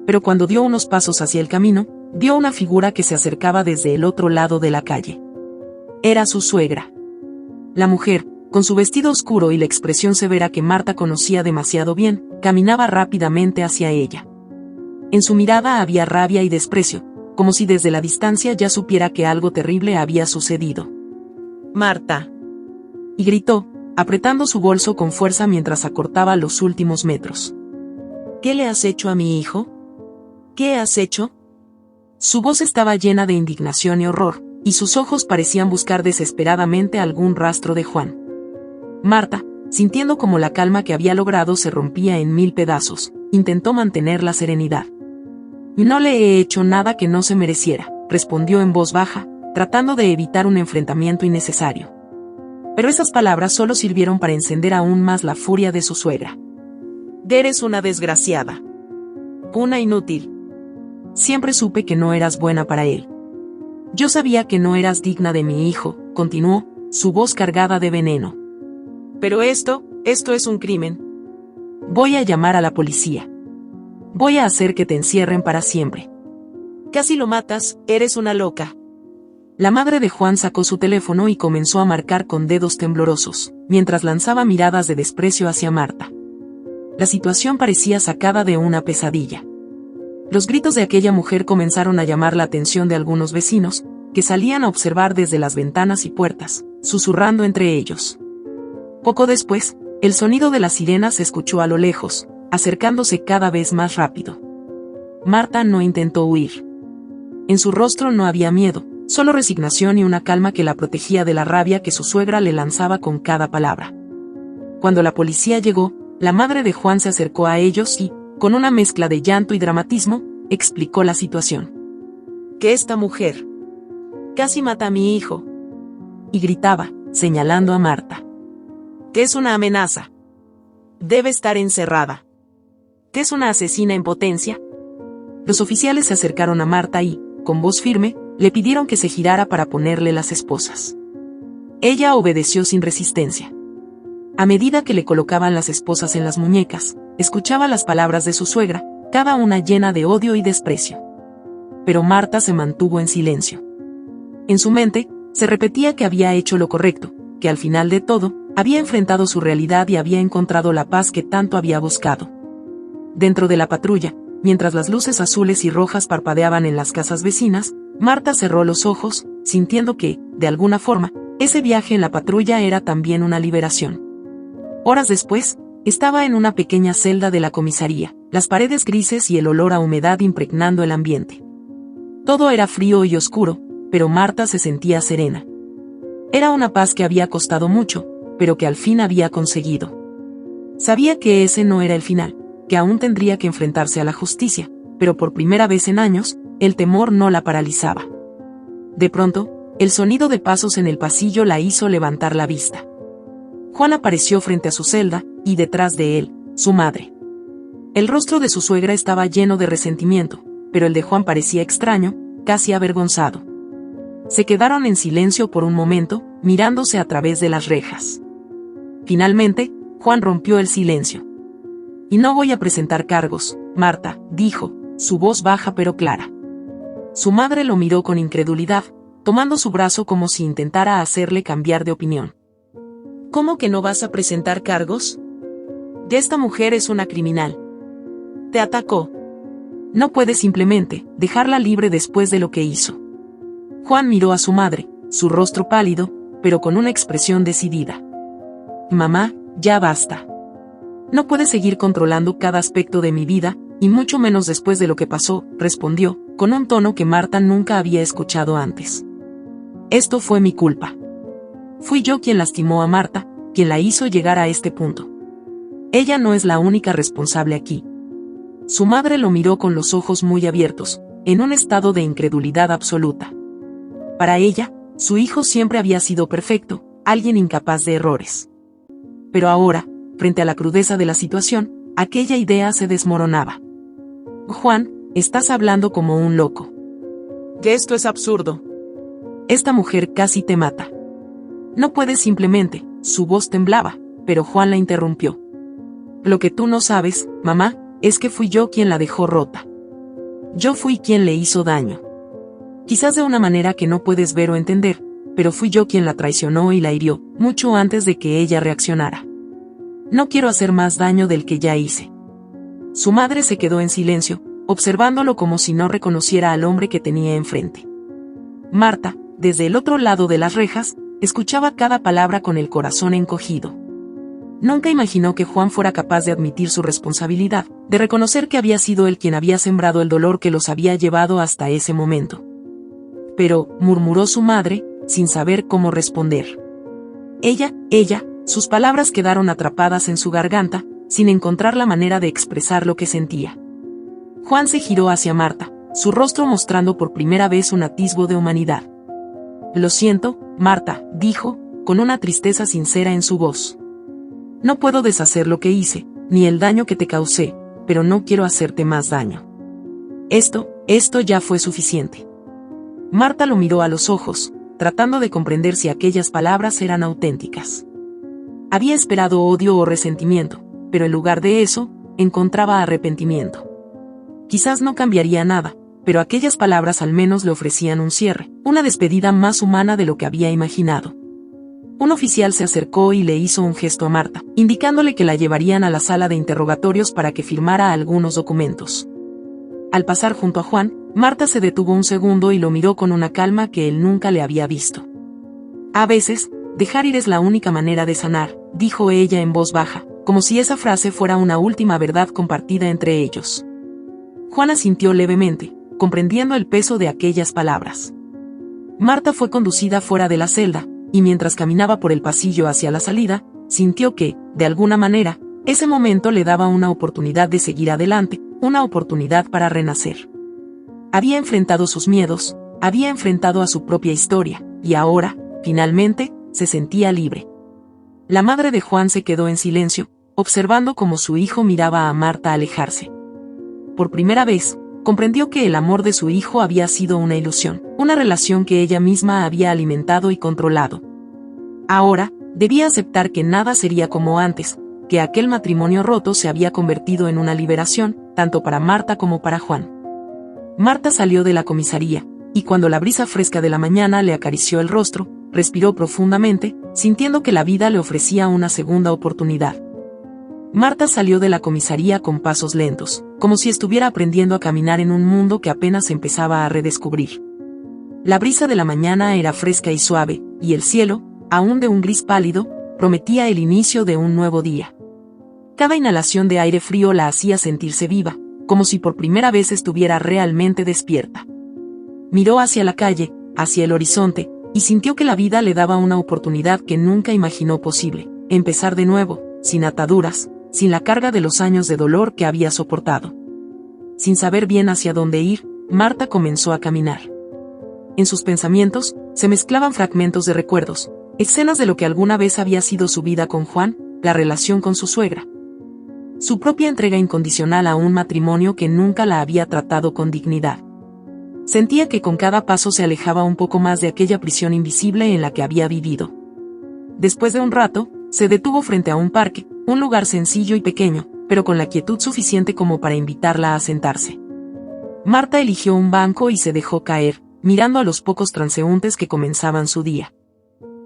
Pero cuando dio unos pasos hacia el camino, vio una figura que se acercaba desde el otro lado de la calle. Era su suegra. La mujer, con su vestido oscuro y la expresión severa que Marta conocía demasiado bien, caminaba rápidamente hacia ella. En su mirada había rabia y desprecio, como si desde la distancia ya supiera que algo terrible había sucedido. «Marta», y gritó, apretando su bolso con fuerza mientras acortaba los últimos metros. «¿Qué le has hecho a mi hijo? ¿Qué has hecho?» Su voz estaba llena de indignación y horror, y sus ojos parecían buscar desesperadamente algún rastro de Juan. Marta, sintiendo como la calma que había logrado se rompía en 1000 pedazos, intentó mantener la serenidad. «No le he hecho nada que no se mereciera», respondió en voz baja, tratando de evitar un enfrentamiento innecesario. Pero esas palabras solo sirvieron para encender aún más la furia de su suegra. «Eres una desgraciada. Una inútil. Siempre supe que no eras buena para él. Yo sabía que no eras digna de mi hijo», continuó, su voz cargada de veneno. «Pero esto es un crimen. Voy a llamar a la policía. Voy a hacer que te encierren para siempre. Casi lo matas, eres una loca». La madre de Juan sacó su teléfono y comenzó a marcar con dedos temblorosos, mientras lanzaba miradas de desprecio hacia Marta. La situación parecía sacada de una pesadilla. Los gritos de aquella mujer comenzaron a llamar la atención de algunos vecinos, que salían a observar desde las ventanas y puertas, susurrando entre ellos. Poco después, el sonido de la sirena se escuchó a lo lejos, acercándose cada vez más rápido. Marta no intentó huir. En su rostro no había miedo, solo resignación y una calma que la protegía de la rabia que su suegra le lanzaba con cada palabra. Cuando la policía llegó, la madre de Juan se acercó a ellos y, con una mezcla de llanto y dramatismo, explicó la situación. «Que esta mujer casi mata a mi hijo», y gritaba, señalando a Marta. «Que es una amenaza. Debe estar encerrada. Que es una asesina en potencia». Los oficiales se acercaron a Marta y, con voz firme, le pidieron que se girara para ponerle las esposas. Ella obedeció sin resistencia. A medida que le colocaban las esposas en las muñecas, escuchaba las palabras de su suegra, cada una llena de odio y desprecio. Pero Marta se mantuvo en silencio. En su mente, se repetía que había hecho lo correcto, que al final de todo, había enfrentado su realidad y había encontrado la paz que tanto había buscado. Dentro de la patrulla, mientras las luces azules y rojas parpadeaban en las casas vecinas, Marta cerró los ojos, sintiendo que, de alguna forma, ese viaje en la patrulla era también una liberación. Horas después, estaba en una pequeña celda de la comisaría, las paredes grises y el olor a humedad impregnando el ambiente. Todo era frío y oscuro, pero Marta se sentía serena. Era una paz que había costado mucho, pero que al fin había conseguido. Sabía que ese no era el final, que aún tendría que enfrentarse a la justicia, pero por primera vez en años, el temor no la paralizaba. De pronto, el sonido de pasos en el pasillo la hizo levantar la vista. Juan apareció frente a su celda, y detrás de él, su madre. El rostro de su suegra estaba lleno de resentimiento, pero el de Juan parecía extraño, casi avergonzado. Se quedaron en silencio por un momento, mirándose a través de las rejas. Finalmente, Juan rompió el silencio. «Y no voy a presentar cargos, Marta», dijo, su voz baja pero clara. Su madre lo miró con incredulidad, tomando su brazo como si intentara hacerle cambiar de opinión. «¿Cómo que no vas a presentar cargos? Esta mujer es una criminal. Te atacó. No puedes simplemente dejarla libre después de lo que hizo». Juan miró a su madre, su rostro pálido, pero con una expresión decidida. «Mamá, ya basta. No puedes seguir controlando cada aspecto de mi vida, y mucho menos después de lo que pasó», respondió, con un tono que Marta nunca había escuchado antes. «Esto fue mi culpa. Fui yo quien lastimó a Marta, quien la hizo llegar a este punto. Ella no es la única responsable aquí. Su madre lo miró con los ojos muy abiertos, en un estado de incredulidad absoluta. Para ella, su hijo siempre había sido perfecto, alguien incapaz de errores. Pero ahora, frente a la crudeza de la situación, aquella idea se desmoronaba. Juan, estás hablando como un loco. Que esto es absurdo. Esta mujer casi te mata. No puedes simplemente, su voz temblaba, pero Juan la interrumpió. Lo que tú no sabes, mamá, es que fui yo quien la dejó rota. Yo fui quien le hizo daño. Quizás de una manera que no puedes ver o entender, pero fui yo quien la traicionó y la hirió, mucho antes de que ella reaccionara. No quiero hacer más daño del que ya hice. Su madre se quedó en silencio, observándolo como si no reconociera al hombre que tenía enfrente. Marta, desde el otro lado de las rejas, escuchaba cada palabra con el corazón encogido. Nunca imaginó que Juan fuera capaz de admitir su responsabilidad, de reconocer que había sido él quien había sembrado el dolor que los había llevado hasta ese momento. Pero, murmuró su madre, sin saber cómo responder. Ella, sus palabras quedaron atrapadas en su garganta, sin encontrar la manera de expresar lo que sentía. Juan se giró hacia Marta, su rostro mostrando por primera vez un atisbo de humanidad. Lo siento, Marta, dijo, con una tristeza sincera en su voz. No puedo deshacer lo que hice, ni el daño que te causé, pero no quiero hacerte más daño. Esto ya fue suficiente. Marta lo miró a los ojos, tratando de comprender si aquellas palabras eran auténticas. Había esperado odio o resentimiento, pero en lugar de eso, encontraba arrepentimiento. Quizás no cambiaría nada, pero aquellas palabras al menos le ofrecían un cierre, una despedida más humana de lo que había imaginado. Un oficial se acercó y le hizo un gesto a Marta, indicándole que la llevarían a la sala de interrogatorios para que firmara algunos documentos. Al pasar junto a Juan, Marta se detuvo un segundo y lo miró con una calma que él nunca le había visto. A veces, dejar ir es la única manera de sanar, dijo ella en voz baja, como si esa frase fuera una última verdad compartida entre ellos. Juan asintió levemente, comprendiendo el peso de aquellas palabras. Marta fue conducida fuera de la celda, y mientras caminaba por el pasillo hacia la salida, sintió que, de alguna manera, ese momento le daba una oportunidad de seguir adelante, una oportunidad para renacer. Había enfrentado sus miedos, había enfrentado a su propia historia, y ahora, finalmente, se sentía libre. La madre de Juan se quedó en silencio, observando cómo su hijo miraba a Marta alejarse. Por primera vez, comprendió que el amor de su hijo había sido una ilusión, una relación que ella misma había alimentado y controlado. Ahora, debía aceptar que nada sería como antes, que aquel matrimonio roto se había convertido en una liberación, tanto para Marta como para Juan. Marta salió de la comisaría, y cuando la brisa fresca de la mañana le acarició el rostro, respiró profundamente, sintiendo que la vida le ofrecía una segunda oportunidad. Marta salió de la comisaría con pasos lentos, como si estuviera aprendiendo a caminar en un mundo que apenas empezaba a redescubrir. La brisa de la mañana era fresca y suave, y el cielo, aún de un gris pálido, prometía el inicio de un nuevo día. Cada inhalación de aire frío la hacía sentirse viva, como si por primera vez estuviera realmente despierta. Miró hacia la calle, hacia el horizonte, y sintió que la vida le daba una oportunidad que nunca imaginó posible, empezar de nuevo, sin ataduras, sin la carga de los años de dolor que había soportado. Sin saber bien hacia dónde ir, Marta comenzó a caminar. En sus pensamientos, se mezclaban fragmentos de recuerdos, escenas de lo que alguna vez había sido su vida con Juan, la relación con su suegra. Su propia entrega incondicional a un matrimonio que nunca la había tratado con dignidad. Sentía que con cada paso se alejaba un poco más de aquella prisión invisible en la que había vivido. Después de un rato, se detuvo frente a un parque, un lugar sencillo y pequeño, pero con la quietud suficiente como para invitarla a sentarse. Marta eligió un banco y se dejó caer, mirando a los pocos transeúntes que comenzaban su día.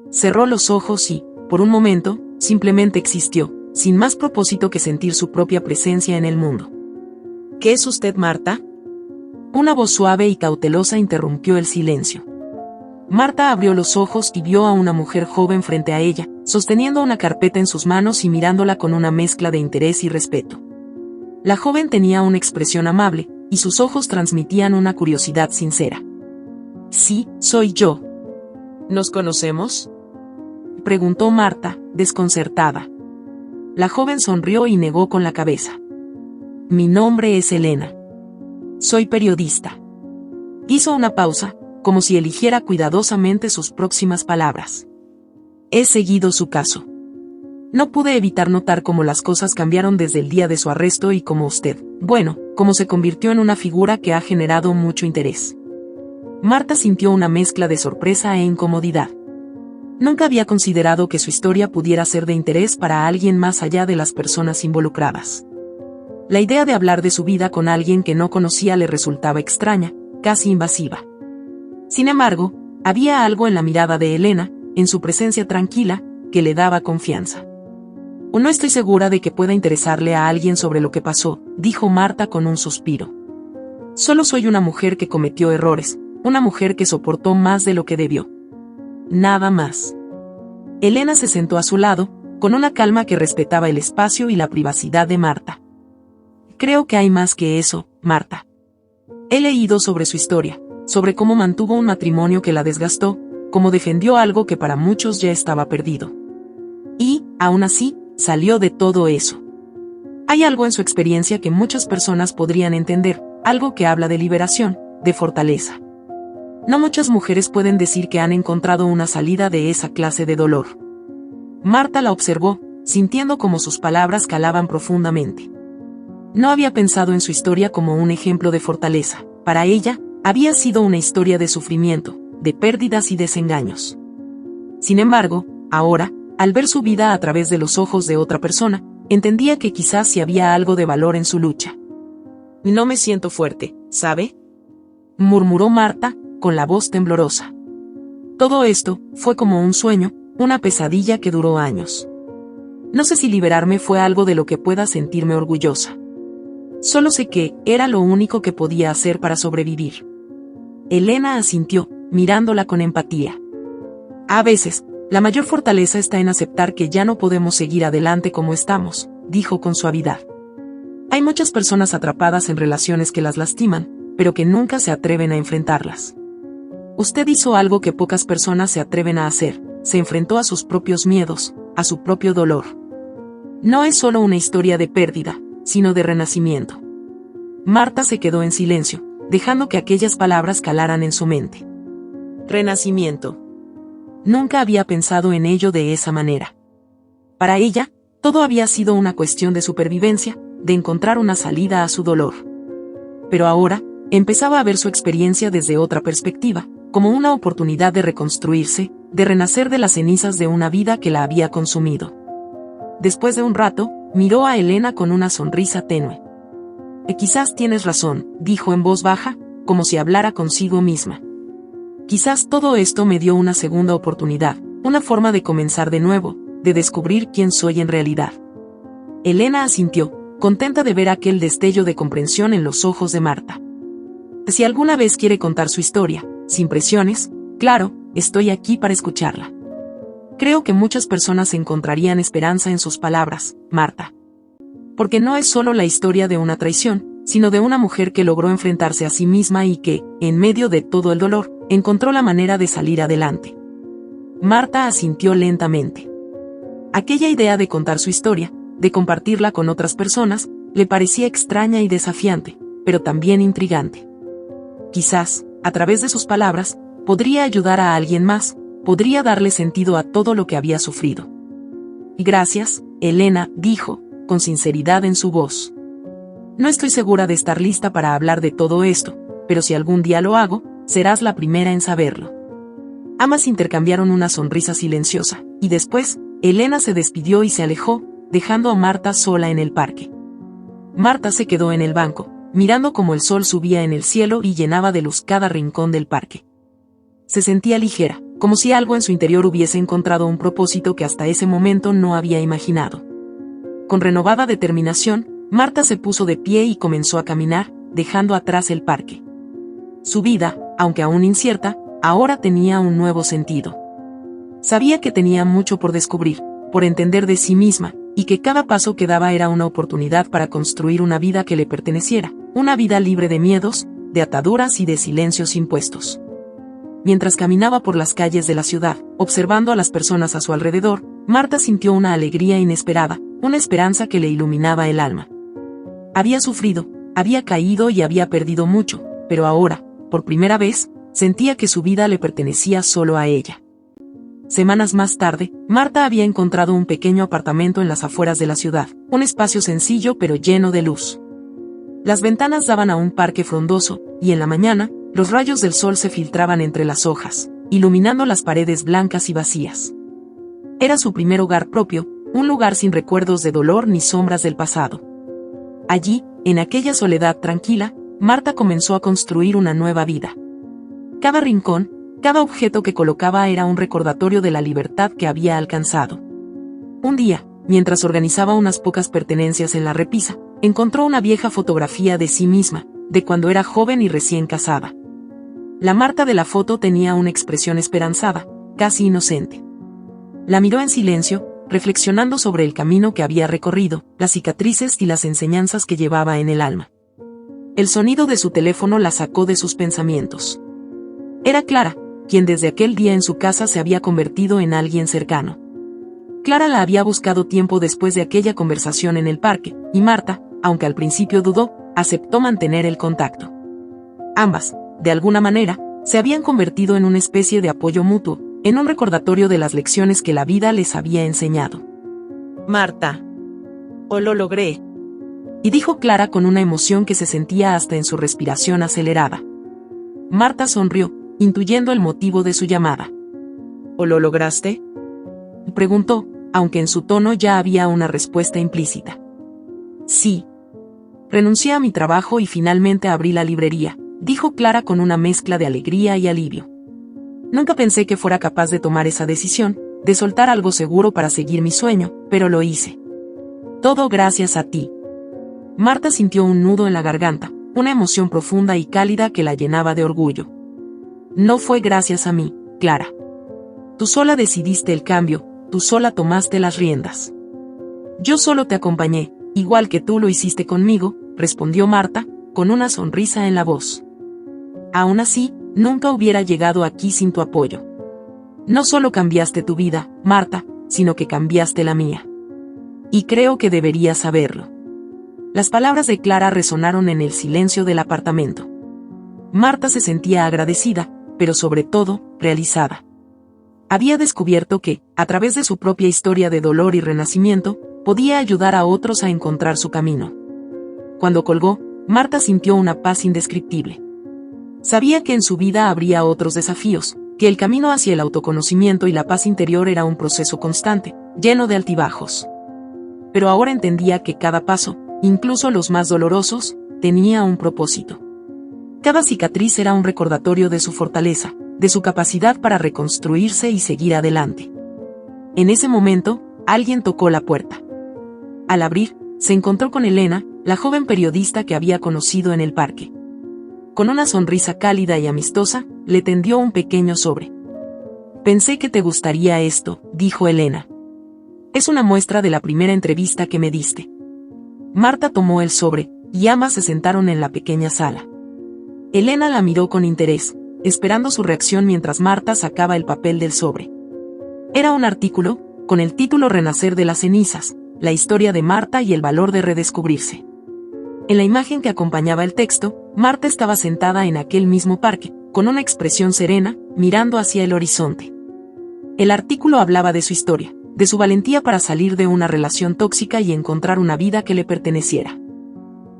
Cerró los ojos y, por un momento, simplemente existió, sin más propósito que sentir su propia presencia en el mundo. ¿Qué es usted, Marta? Una voz suave y cautelosa interrumpió el silencio. Marta abrió los ojos y vio a una mujer joven frente a ella, sosteniendo una carpeta en sus manos y mirándola con una mezcla de interés y respeto. La joven tenía una expresión amable, y sus ojos transmitían una curiosidad sincera. «Sí, soy yo». ¿Nos conocemos?, preguntó Marta, desconcertada. La joven sonrió y negó con la cabeza. mi nombre es Elena. Soy periodista. Hizo una pausa, como si eligiera cuidadosamente sus próximas palabras. He seguido su caso. No pude evitar notar cómo las cosas cambiaron desde el día de su arresto y cómo usted, bueno, cómo se convirtió en una figura que ha generado mucho interés. Marta sintió una mezcla de sorpresa e incomodidad. Nunca había considerado que su historia pudiera ser de interés para alguien más allá de las personas involucradas. La idea de hablar de su vida con alguien que no conocía le resultaba extraña, casi invasiva. Sin embargo, había algo en la mirada de Elena, en su presencia tranquila, que le daba confianza. No estoy segura de que pueda interesarle a alguien sobre lo que pasó, dijo Marta con un suspiro. Solo soy una mujer que cometió errores, una mujer que soportó más de lo que debió. Nada más. Elena se sentó a su lado, con una calma que respetaba el espacio y la privacidad de Marta. Creo que hay más que eso, Marta. He leído sobre su historia, sobre cómo mantuvo un matrimonio que la desgastó, cómo defendió algo que para muchos ya estaba perdido. Y, aún así, salió de todo eso. Hay algo en su experiencia que muchas personas podrían entender, algo que habla de liberación, de fortaleza. No muchas mujeres pueden decir que han encontrado una salida de esa clase de dolor. Marta la observó, sintiendo cómo sus palabras calaban profundamente. No había pensado en su historia como un ejemplo de fortaleza. Para ella, había sido una historia de sufrimiento, de pérdidas y desengaños. Sin embargo, ahora, al ver su vida a través de los ojos de otra persona, entendía que quizás sí había algo de valor en su lucha. No me siento fuerte, ¿sabe? Murmuró Marta, con la voz temblorosa. Todo esto fue como un sueño, una pesadilla que duró años. No sé si liberarme fue algo de lo que pueda sentirme orgullosa. Solo sé que era lo único que podía hacer para sobrevivir. Elena asintió, mirándola con empatía. A veces, la mayor fortaleza está en aceptar que ya no podemos seguir adelante como estamos, dijo con suavidad. Hay muchas personas atrapadas en relaciones que las lastiman, pero que nunca se atreven a enfrentarlas. Usted hizo algo que pocas personas se atreven a hacer, se enfrentó a sus propios miedos, a su propio dolor. No es solo una historia de pérdida, sino de renacimiento. Marta se quedó en silencio, dejando que aquellas palabras calaran en su mente. Renacimiento. Nunca había pensado en ello de esa manera. Para ella, todo había sido una cuestión de supervivencia, de encontrar una salida a su dolor. Pero ahora, empezaba a ver su experiencia desde otra perspectiva, como una oportunidad de reconstruirse, de renacer de las cenizas de una vida que la había consumido. Después de un rato, miró a Elena con una sonrisa tenue. Quizás tienes razón, dijo en voz baja, como si hablara consigo misma. Quizás todo esto me dio una segunda oportunidad, una forma de comenzar de nuevo, de descubrir quién soy en realidad. Elena asintió, contenta de ver aquel destello de comprensión en los ojos de Marta. Si alguna vez quiere contar su historia, sin presiones, claro, estoy aquí para escucharla. Creo que muchas personas encontrarían esperanza en sus palabras, Marta. Porque no es solo la historia de una traición, sino de una mujer que logró enfrentarse a sí misma y que, en medio de todo el dolor, encontró la manera de salir adelante. Marta asintió lentamente. Aquella idea de contar su historia, de compartirla con otras personas, le parecía extraña y desafiante, pero también intrigante. Quizás, a través de sus palabras, podría ayudar a alguien más, podría darle sentido a todo lo que había sufrido. Gracias, Elena, dijo, con sinceridad en su voz. No estoy segura de estar lista para hablar de todo esto, pero si algún día lo hago, serás la primera en saberlo. Ambas intercambiaron una sonrisa silenciosa, y después, Elena se despidió y se alejó, dejando a Marta sola en el parque. Marta se quedó en el banco, mirando cómo el sol subía en el cielo y llenaba de luz cada rincón del parque. Se sentía ligera, como si algo en su interior hubiese encontrado un propósito que hasta ese momento no había imaginado. Con renovada determinación, Marta se puso de pie y comenzó a caminar, dejando atrás el parque. Su vida, aunque aún incierta, ahora tenía un nuevo sentido. Sabía que tenía mucho por descubrir, por entender de sí misma, y que cada paso que daba era una oportunidad para construir una vida que le perteneciera, una vida libre de miedos, de ataduras y de silencios impuestos. Mientras caminaba por las calles de la ciudad, observando a las personas a su alrededor, Marta sintió una alegría inesperada, una esperanza que le iluminaba el alma. Había sufrido, había caído y había perdido mucho, pero ahora, por primera vez, sentía que su vida le pertenecía solo a ella. Semanas más tarde, Marta había encontrado un pequeño apartamento en las afueras de la ciudad, un espacio sencillo pero lleno de luz. Las ventanas daban a un parque frondoso, y en la mañana, los rayos del sol se filtraban entre las hojas, iluminando las paredes blancas y vacías. Era su primer hogar propio, un lugar sin recuerdos de dolor ni sombras del pasado. Allí, en aquella soledad tranquila, Marta comenzó a construir una nueva vida. Cada rincón, cada objeto que colocaba era un recordatorio de la libertad que había alcanzado. Un día, mientras organizaba unas pocas pertenencias en la repisa, encontró una vieja fotografía de sí misma, de cuando era joven y recién casada. La Marta de la foto tenía una expresión esperanzada, casi inocente. La miró en silencio, reflexionando sobre el camino que había recorrido, las cicatrices y las enseñanzas que llevaba en el alma. El sonido de su teléfono la sacó de sus pensamientos. Era Clara, quien desde aquel día en su casa se había convertido en alguien cercano. Clara la había buscado tiempo después de aquella conversación en el parque, y Marta, aunque al principio dudó, aceptó mantener el contacto. Ambas, de alguna manera, se habían convertido en una especie de apoyo mutuo, en un recordatorio de las lecciones que la vida les había enseñado. Marta. Oh, lo logré. Y dijo Clara con una emoción que se sentía hasta en su respiración acelerada. Marta sonrió, intuyendo el motivo de su llamada. ¿O lo lograste? Preguntó, aunque en su tono ya había una respuesta implícita. Sí. Renuncié a mi trabajo y finalmente abrí la librería, dijo Clara con una mezcla de alegría y alivio. Nunca pensé que fuera capaz de tomar esa decisión, de soltar algo seguro para seguir mi sueño, pero lo hice. Todo gracias a ti. Marta sintió un nudo en la garganta, una emoción profunda y cálida que la llenaba de orgullo. No fue gracias a mí, Clara. Tú sola decidiste el cambio, tú sola tomaste las riendas. Yo solo te acompañé, igual que tú lo hiciste conmigo, respondió Marta, con una sonrisa en la voz. Aún así, nunca hubiera llegado aquí sin tu apoyo. No solo cambiaste tu vida, Marta, sino que cambiaste la mía. Y creo que deberías saberlo. Las palabras de Clara resonaron en el silencio del apartamento. Marta se sentía agradecida, pero sobre todo, realizada. Había descubierto que, a través de su propia historia de dolor y renacimiento, podía ayudar a otros a encontrar su camino. Cuando colgó, Marta sintió una paz indescriptible. Sabía que en su vida habría otros desafíos, que el camino hacia el autoconocimiento y la paz interior era un proceso constante, lleno de altibajos. Pero ahora entendía que cada paso, incluso los más dolorosos, tenía un propósito. Cada cicatriz era un recordatorio de su fortaleza, de su capacidad para reconstruirse y seguir adelante. En ese momento, alguien tocó la puerta. Al abrir, se encontró con Elena, la joven periodista que había conocido en el parque. Con una sonrisa cálida y amistosa, le tendió un pequeño sobre. Pensé que te gustaría esto, dijo Elena. Es una muestra de la primera entrevista que me diste. Marta tomó el sobre, y ambas se sentaron en la pequeña sala. Elena la miró con interés, esperando su reacción mientras Marta sacaba el papel del sobre. Era un artículo, con el título Renacer de las cenizas, la historia de Marta y el valor de redescubrirse. En la imagen que acompañaba el texto, Marta estaba sentada en aquel mismo parque, con una expresión serena, mirando hacia el horizonte. El artículo hablaba de su historia, de su valentía para salir de una relación tóxica y encontrar una vida que le perteneciera.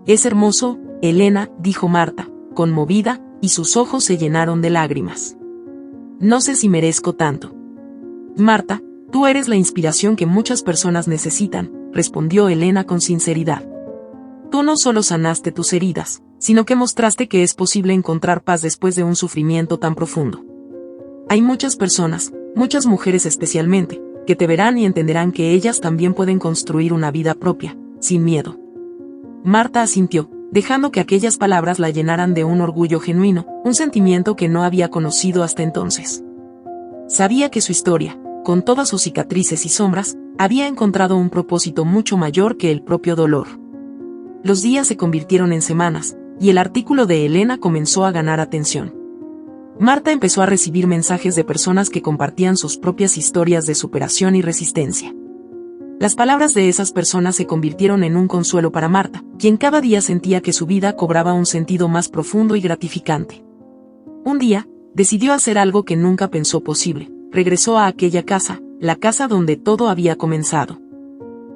Es hermoso, Elena, dijo Marta, conmovida, y sus ojos se llenaron de lágrimas. No sé si merezco tanto. Marta, tú eres la inspiración que muchas personas necesitan, respondió Elena con sinceridad. Tú no solo sanaste tus heridas, sino que mostraste que es posible encontrar paz después de un sufrimiento tan profundo. Hay muchas personas, muchas mujeres especialmente, que te verán y entenderán que ellas también pueden construir una vida propia, sin miedo. Marta asintió, dejando que aquellas palabras la llenaran de un orgullo genuino, un sentimiento que no había conocido hasta entonces. Sabía que su historia, con todas sus cicatrices y sombras, había encontrado un propósito mucho mayor que el propio dolor. Los días se convirtieron en semanas, y el artículo de Elena comenzó a ganar atención. Marta empezó a recibir mensajes de personas que compartían sus propias historias de superación y resistencia. Las palabras de esas personas se convirtieron en un consuelo para Marta, quien cada día sentía que su vida cobraba un sentido más profundo y gratificante. Un día, decidió hacer algo que nunca pensó posible. Regresó a aquella casa, la casa donde todo había comenzado.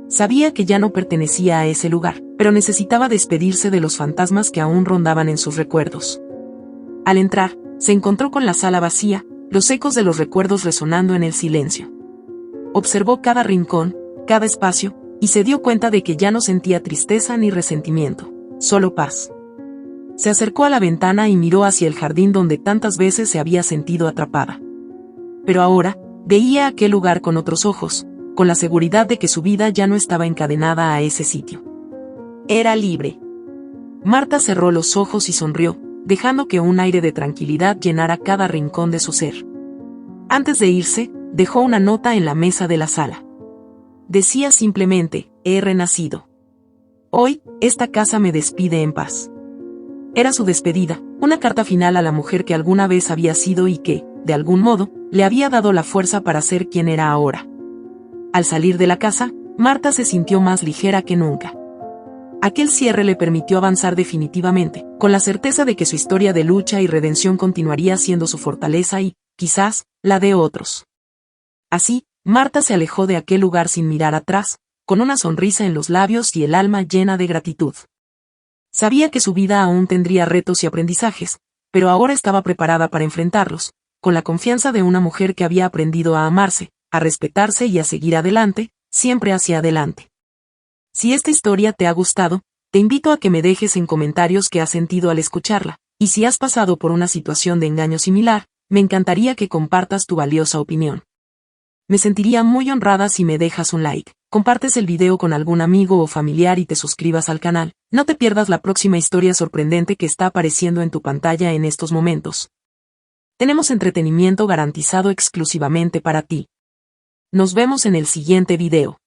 Sabía que ya no pertenecía a ese lugar, pero necesitaba despedirse de los fantasmas que aún rondaban en sus recuerdos. Al entrar, se encontró con la sala vacía, los ecos de los recuerdos resonando en el silencio. Observó cada rincón, cada espacio, y se dio cuenta de que ya no sentía tristeza ni resentimiento, solo paz. Se acercó a la ventana y miró hacia el jardín donde tantas veces se había sentido atrapada. Pero ahora, veía aquel lugar con otros ojos, con la seguridad de que su vida ya no estaba encadenada a ese sitio. Era libre. Marta cerró los ojos y sonrió, dejando que un aire de tranquilidad llenara cada rincón de su ser. Antes de irse, dejó una nota en la mesa de la sala. Decía simplemente, he renacido. Hoy, esta casa me despide en paz. Era su despedida, una carta final a la mujer que alguna vez había sido y que, de algún modo, le había dado la fuerza para ser quien era ahora. Al salir de la casa, Marta se sintió más ligera que nunca. Aquel cierre le permitió avanzar definitivamente, con la certeza de que su historia de lucha y redención continuaría siendo su fortaleza y, quizás, la de otros. Así, Marta se alejó de aquel lugar sin mirar atrás, con una sonrisa en los labios y el alma llena de gratitud. Sabía que su vida aún tendría retos y aprendizajes, pero ahora estaba preparada para enfrentarlos, con la confianza de una mujer que había aprendido a amarse, a respetarse y a seguir adelante, siempre hacia adelante. Si esta historia te ha gustado, te invito a que me dejes en comentarios qué has sentido al escucharla, y si has pasado por una situación de engaño similar, me encantaría que compartas tu valiosa opinión. Me sentiría muy honrada si me dejas un like, compartes el video con algún amigo o familiar y te suscribas al canal. No te pierdas la próxima historia sorprendente que está apareciendo en tu pantalla en estos momentos. Tenemos entretenimiento garantizado exclusivamente para ti. Nos vemos en el siguiente video.